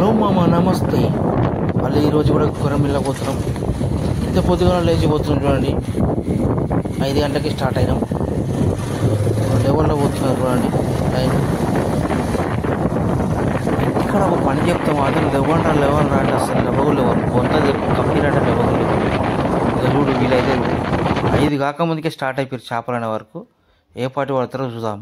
Hello మామ, నమస్తే. మళ్ళీ ఈరోజు కూడా కొరమిల్ల పోతున్నాం. ఇంత పొద్దుగా లేచిపోతున్నాం చూడండి. 5 గంటలకి స్టార్ట్ అయినాం. లెవెల్లో పోతున్నాం చూడండి టైం. ఇక్కడ ఒక పని చెప్తాం, అతను లెవెన్ అంటే అసలు లేవరు కొంత కంపెనీ అంటే లేవరు. ఇక చూడు వీలైతే 5 కాకముందుకే స్టార్ట్ అయిపోయారు చేపలు అనే వరకు. ఏ పాటి పడతారో చూద్దాం.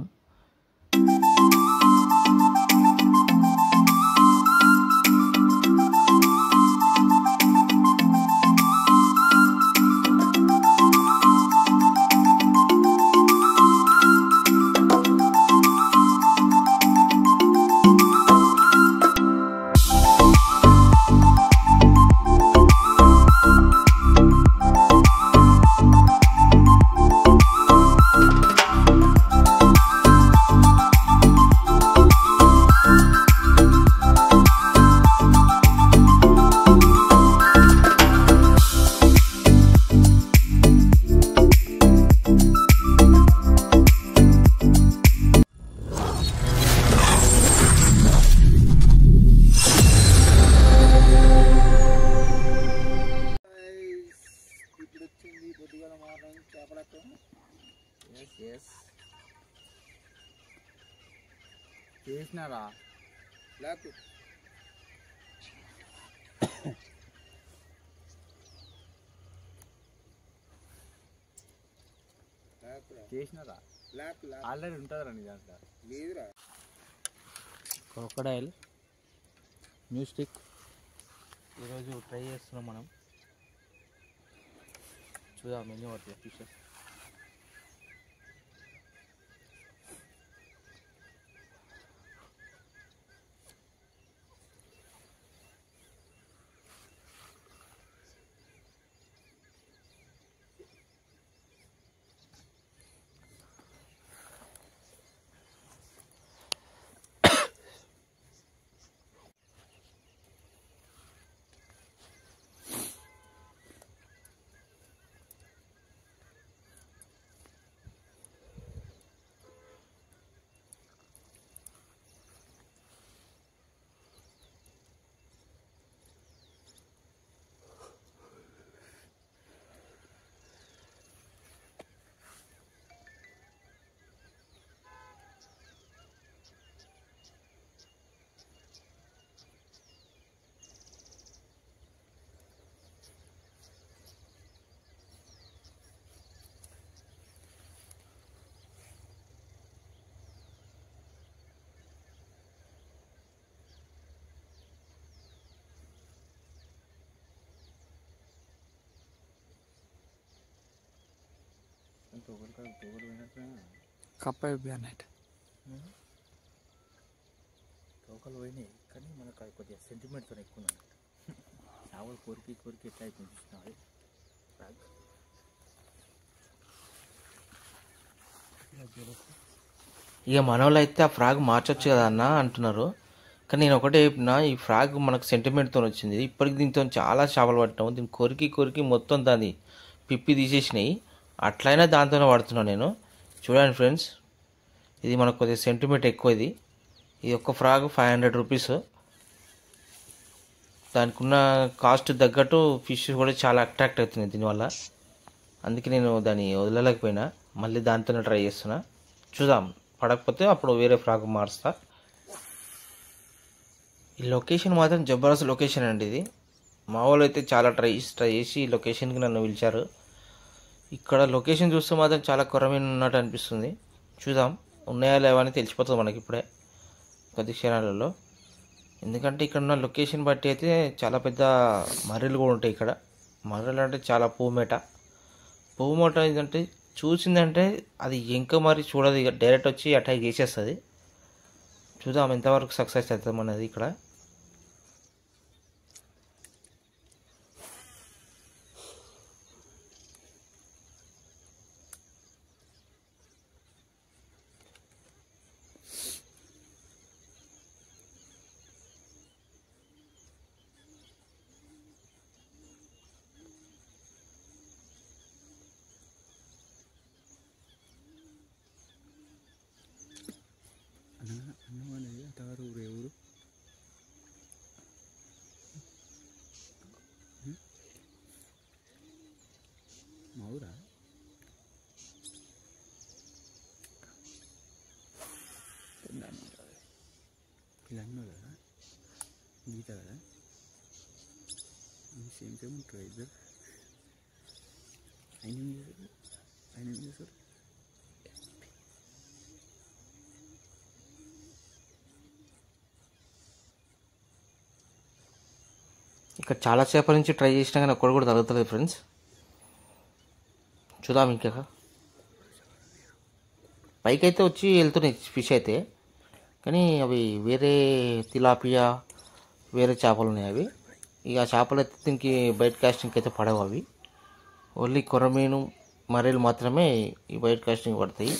చేసినారా చేసినారా ఆల్రెడీ ఉంటుందిరా నీ దాంట్లో లేదురా. క్రొకడైల్ న్యూ స్టిక్ ఈరోజు ట్రై చేస్తున్నాం మనం. చూద్దాం ఎన్ని పడుతుంది ఫిషెస్. కప్ప అయిపోయినట్టు తోకలు పోయినాయి, కానీ మనకు అది కొద్దిగా సెంటిమెంట్తో ఎక్కువ ఉన్నది. చావలు కొరికి కొరికి ఎట్లా అయిపోయింది చూసినావు. ఇక మన వాళ్ళు అయితే ఆ ఫ్రాగ్ మార్చొచ్చు కదా అన్న అంటున్నారు. కానీ నేను ఒకటే చెప్పిన, ఈ ఫ్రాగ్ మనకు సెంటిమెంట్తో వచ్చింది. ఇప్పటికి దీంతో చాలా చేపలు పట్టాము. దీన్ని కొరికి కొరికి మొత్తం దాన్ని పిప్పి తీసేసినాయి. అట్లయినా దాంతోనే పడుతున్నాను నేను. చూడండి ఫ్రెండ్స్, ఇది మనకు కొద్దిగా సెంటిమెంట్ ఎక్కువ. ఇది ఒక్క ఫ్రాగ్ 500 రూపీస్. దానికి ఉన్న కాస్ట్ తగ్గట్టు ఫిష్ కూడా చాలా అట్రాక్ట్ అవుతుంది దీనివల్ల. అందుకే నేను దాన్ని వదలలేకపోయినా, మళ్ళీ దాంతోనే ట్రై చేస్తున్నా. చూద్దాం, పడకపోతే అప్పుడు వేరే ఫ్రాగ్ మారుస్తా. ఈ లొకేషన్ మాత్రం జబర్దస్త్ లొకేషన్ అండి ఇది. మా వాళ్ళు అయితే చాలా ట్రై చేసి ఈ లొకేషన్కి నన్ను పిలిచారు. ఇక్కడ లొకేషన్ చూస్తే మాత్రం చాలా కొరమైన ఉన్నట్టు అనిపిస్తుంది. చూద్దాం ఉన్నాయా లేవా అని తెలిసిపోతుంది మనకి ఇప్పుడే కొద్ది క్షణాలలో. ఎందుకంటే ఇక్కడ ఉన్న లొకేషన్ బట్టి అయితే చాలా పెద్ద మర్రెలు కూడా ఉంటాయి ఇక్కడ. మర్రెలు అంటే చాలా పువ్వు మూట ఏంటంటే చూసిందంటే అది ఇంకా మరి చూడదు, ఇక డైరెక్ట్ వచ్చి అటాక్ చేసేస్తుంది. చూద్దాం ఎంతవరకు సక్సెస్ అవుతాం అన్నది ఇక్కడ. అన్నం అనేది అంతవరకు ఊరు గీత కదా సేమ్ సేమ్ ఉంటుంది ఇద్దరు ఆయన ఏం చేశారు ఇక్కడ చాలా సేపటి నుంచి ట్రై చేసినా కానీ ఒక్కడు కూడా తగ్గుతలేదు ఫ్రెండ్స్. చూద్దాం ఇంకా. పైకి అయితే వచ్చి వెళ్తున్నాయి ఫిష్ అయితే, కానీ అవి వేరే తిలాపియా వేరే చేపలు ఉన్నాయి. అవి ఇక ఆ చేపలు అయితే దీనికి బయట కాస్టింగ్కి అయితే పడవు. అవి ఓన్లీ కొర్రమీను మర్రెలు మాత్రమే ఈ బయట కాస్టింగ్ పడతాయి.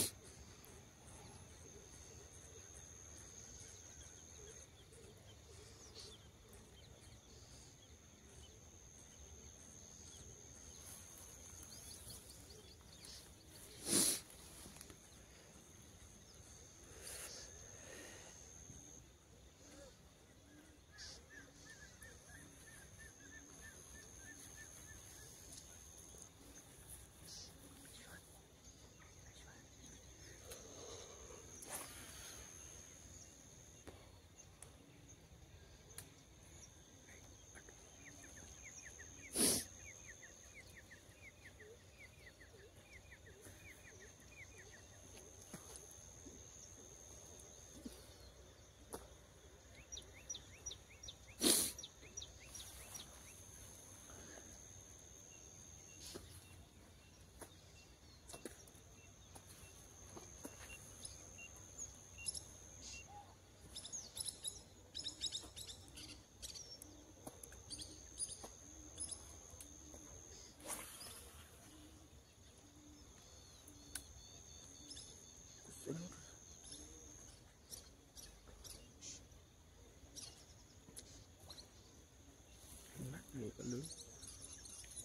लोकल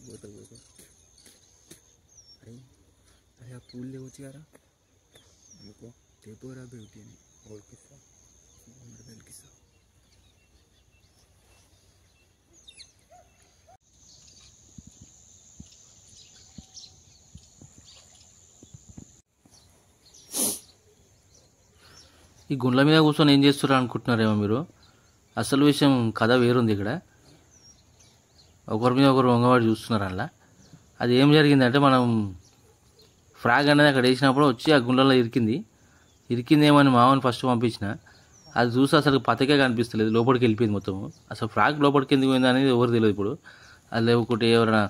बोतल बोतल अरे आ पूल ले వచ్చారా అనుకో తేపోరా బ్యూటీ అని और किस्सा मॉडल किस्सा ఈ గుండ్ల మీద కూర్చొని ఏం చేస్తున్నారు అనుకుంటున్నారేమో మీరు. అసలు విషయం కథ వేరుంది. ఇక్కడ ఒకరి మీద ఒకరు వంగవాడు చూస్తున్నారు. అలా అది ఏం జరిగిందంటే, మనం ఫ్రాగ్ అనేది అక్కడ వేసినప్పుడు వచ్చి ఆ గుండెలో ఇరికిందేమని మామని ఫస్ట్ పంపించిన. అది చూసి అసలు పతకే కనిపిస్తలేదు, లోపలికి వెళ్ళిపోయింది మొత్తం. అసలు ఫ్రాగ్ లోపలికి ఎందుకు పోయింది అనేది ఎవరు తెలియదు ఇప్పుడు. అది లేకుంటే ఎవరైనా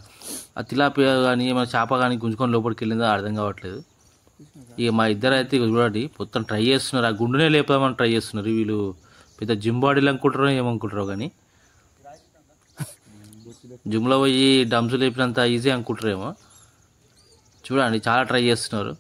ఆ తిలాపియా కానీ ఏమైనా చేప కానీ గుంజుకొని లోపలికి వెళ్ళిందో అర్థం కావట్లేదు. ఇక మా ఇద్దరు అయితే చూడండి మొత్తం ట్రై చేస్తున్నారు. ఆ గుండెనే లేపుదామని ట్రై చేస్తున్నారు. వీళ్ళు పెద్ద జిమ్ బాడీలు అనుకుంటారో ఏమనుకుంటారో కానీ, జిమ్లో పోయి డమ్స్ లేపినంత ఈజీ అనుకుంటారేమో. చూడండి చాలా ట్రై చేస్తున్నారు.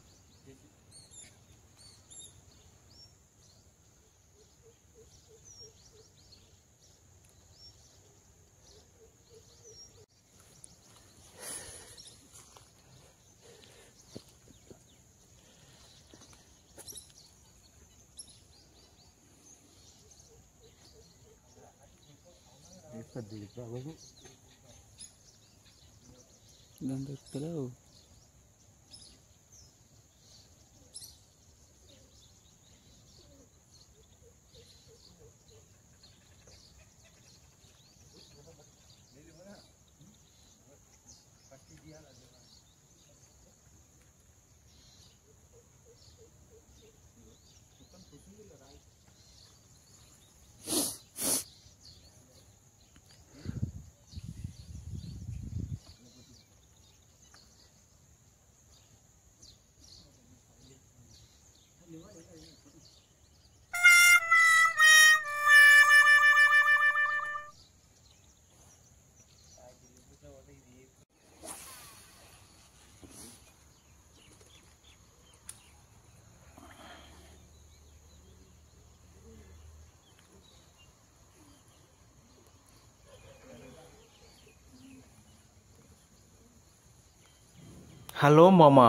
హలో మామ,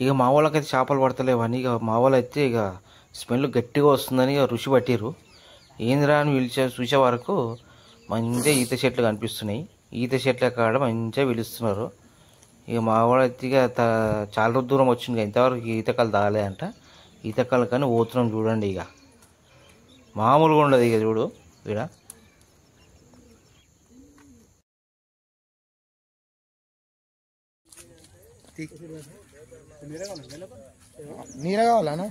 ఇక మా వాళ్ళకైతే చేపలు పడతలేవని ఇక మా వాళ్ళు అయితే ఇక స్మెల్ గట్టిగా వస్తుందని ఇక రుచి పట్టిరు. ఏందిరా అని చూసే వరకు మంచిగా ఈత చెట్లు కనిపిస్తున్నాయి. ఈత చెట్ల కాడ మంచిగా పిలుస్తున్నారు. ఇక మా వాళ్ళు అయితే ఇక చాలా దూరం వచ్చింది. ఇంతవరకు ఈతకాలు తాగలే అంట. ఈతకాలు కానీ పోతున్నాం చూడండి. ఇక మామూలుగా ఉండదు. ఇక చూడు ఇక్కడ నీర కావాలనా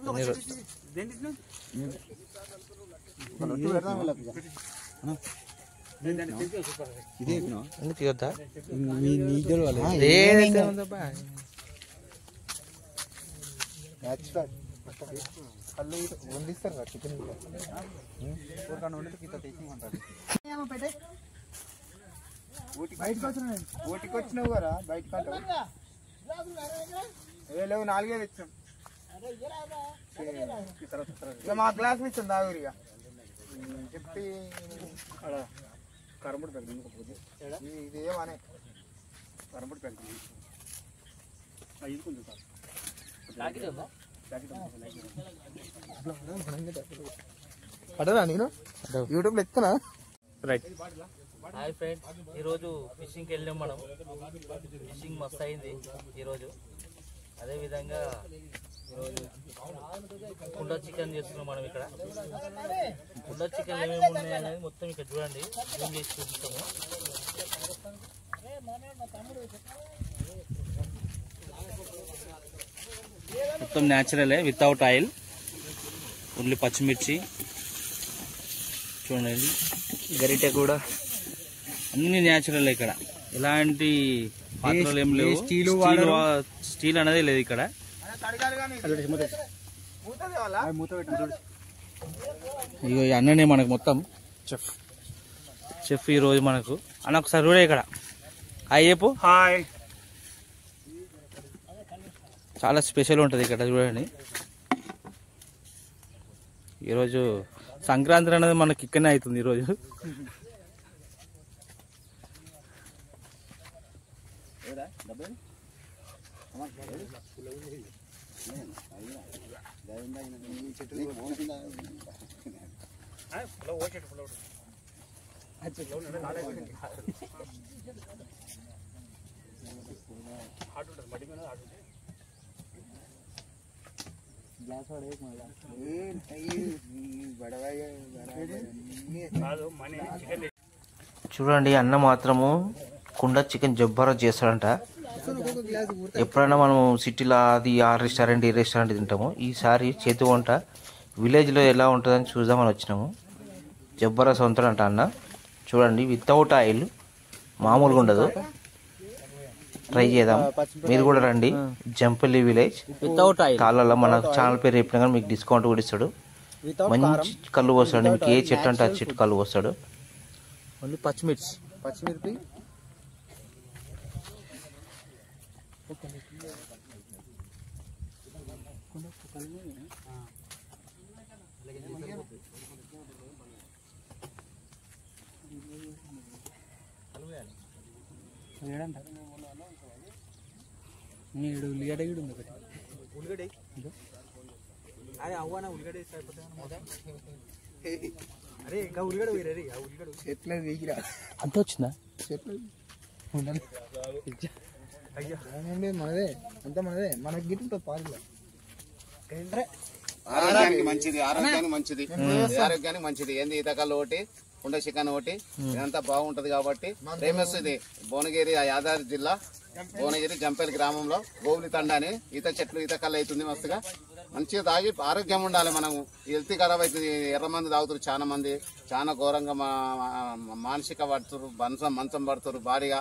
నీరు ఎందుకు తీయొద్దా ఏదైతే ఉందో బా కళ్ళు వండిస్తారు కదా చికెన్ బయటకు వచ్చినావు ఓటికి వచ్చినావు కదా బయటకు అంటావు లేవు 4 తెచ్చాం ఇక మా గ్లాస్ ఇచ్చాం దాగురిగా చెప్పి కరంబుడి పెట్టి ఇది ఏమనే కరంబుడి పెట్టి ఇది కొంచెం పడరా నేను యూట్యూబ్లో ఎత్తునా రైట్. హాయ్ ఫ్రెండ్స్, ఈరోజు ఫిషింగ్కి వెళ్ళాం మనం. ఫిషింగ్ మస్తు అయింది ఈరోజు. అదేవిధంగా ఈరోజు కుండ చికెన్ చేస్తున్నాం మనం. ఇక్కడ కుండ చికెన్ ఏమేమి ఉన్నాయి అనేది మొత్తం ఇక్కడ చూడండి, జూమ్ చేసి చూపిస్తాము. మొత్తం న్యాచురలే, వితౌట్ ఆయిల్, ఓన్లీ పచ్చిమిర్చి చూడండి, గరిటె కూడా అన్ని న్యాచురల్. ఇక్కడ ఎలాంటి పాత్రలు ఏం లేవు, స్టీల్ అనేది లేదు ఇక్కడ. ఇగో ఈ అన్ననే మనకు మొత్తం చెఫ్ ఈరోజు మనకు. అన్న ఒకసారి చూడే ఇక్కడ హాయ్ చెప్పు. హాయ్. చాలా స్పెషల్ ఉంటుంది ఇక్కడ చూడండి. ఈరోజు సంక్రాంతి అనేది మనకి ఇక్కడనే అవుతుంది ఈరోజు. చూడండి, అన్న మాత్రము కుండ చికెన్ జబ్బరా చేస్తాడంట. ఎప్పుడైనా మనం సిటీలో అది ఆ రెస్టారెంట్ ఈ రెస్టారెంట్ తింటాము. ఈసారి చేతి వంట విలేజ్లో ఎలా ఉంటుందని చూద్దామని వచ్చినాము. జబ్బరా సొంతడంట అన్న. చూడండి, వితౌట్ ఆయిల్, మామూలుగా ఉండదు. ట్రై చేద్దాం, మీరు కూడా రండి. జంపల్లి విలేజ్ వితౌట్ ఆయిల్ తాళ్ళలో మన ఛానల్ పేరు చెప్పినా కానీ మీకు డిస్కౌంట్ కూడా ఇస్తాడు. మంచి కళ్ళు పోస్తాడు, మీకు ఏ చెట్టు అంటే ఆ చెట్టు కళ్ళు పోస్తాడు. ఓన్లీ పచ్చిమిర్చి ఉల్లిగడ్డ కూడా ఉంది ఒకటి. ఉల్లిగడ్డ అరే అవ్వనా ఉల్లిగడ్డ అరే ఇంకా ఉల్లిగడ్డ వేరే ఉల్లిగడ్డ చెట్ల వీగిరా అంత వచ్చిందా? చెట్లు మనదే అంత మనదే, మనకి గిట్టుంటుంది పాలు. ఆరోగ్యానికి మంచిది, ఆరోగ్యానికి మంచిది. ఏంది ఈతకల్లు ఒకటి, కుండ చికెన్ ఒకటి, ఇదంతా బాగుంటది. కాబట్టి ఫేమస్ ఇది భువనగిరి, యాదాద్రి జిల్లా భువనగిరి జంపల్లి గ్రామంలో గోవులి తండ అని ఈత చెట్లు, ఈత కళ్ళు అవుతుంది. మస్తుగా మంచిగా తాగి ఆరోగ్యం ఉండాలి. మనము హెల్త్ ఖరాబ్ అవుతుంది. ఎర్ర మంది తాగుతారు చాలా మంది, చాలా ఘోరంగా మానసిక పడుతురు, మంచం పడుతురు భారీగా.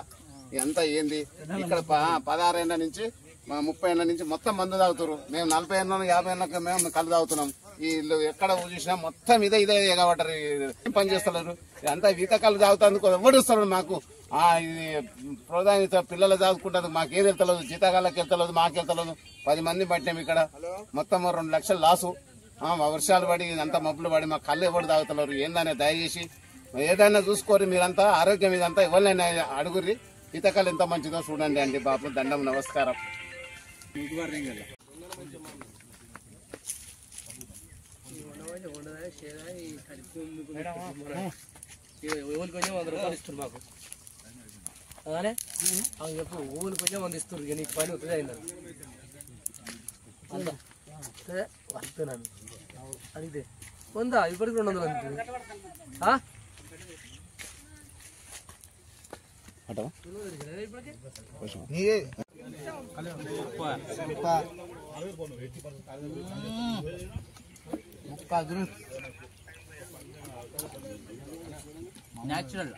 ఇదంతా ఏంది ఇక్కడ 16 ఏళ్ళ నుంచి 30 ఏళ్ళ నుంచి మొత్తం మందు తాగుతారు. మేము 40 ఏళ్ళ 50 ఏళ్ళకి మేము కళ్ళు తాగుతున్నాం. వీళ్ళు ఎక్కడ చూసినా మొత్తం ఇదే ఎగబడ్డారు, పని చేస్తున్నారు. అంతా ఈత కళ్ళు తాగుతాందుకు ఎవడు ఇస్తారు మాకు. ఇది ప్రోత్సాహిత పిల్లలు చదువుకుంటారు, మాకేది వెళ్తలేదు, జీతగాళ్ళకి వెళ్తలేదు, మాకు వెళ్తలేదు. 10 మంది పట్టినాం ఇక్కడ. మొత్తం 2 లక్షలు లాసు. వర్షాలు పడి అంతా మబ్బులు పడి మా కళ్ళు ఎవరు తాగుతున్నారు. ఏందనే దయచేసి ఏదైనా చూసుకోరు. మీరంతా ఆరోగ్యం ఇదంతా ఎవరినైనా అడుగురి. ఈత కళ్ళు ఎంత మంచిదో చూడండి అండి. బాబు దండం, నమస్కారం. ఓవులు కొంచెం 100 రూపాయలు ఇస్తారు మాకు. అలానే అవి చెప్పు, ఓవులు కొంచెం 100 ఇస్తారు. ఇక నీకు పని అవుతుంది అయిందని అంతా వస్తున్నాను అడిగితే 100, ఇప్పటికి 200 అంటుంది. న్యాచురల్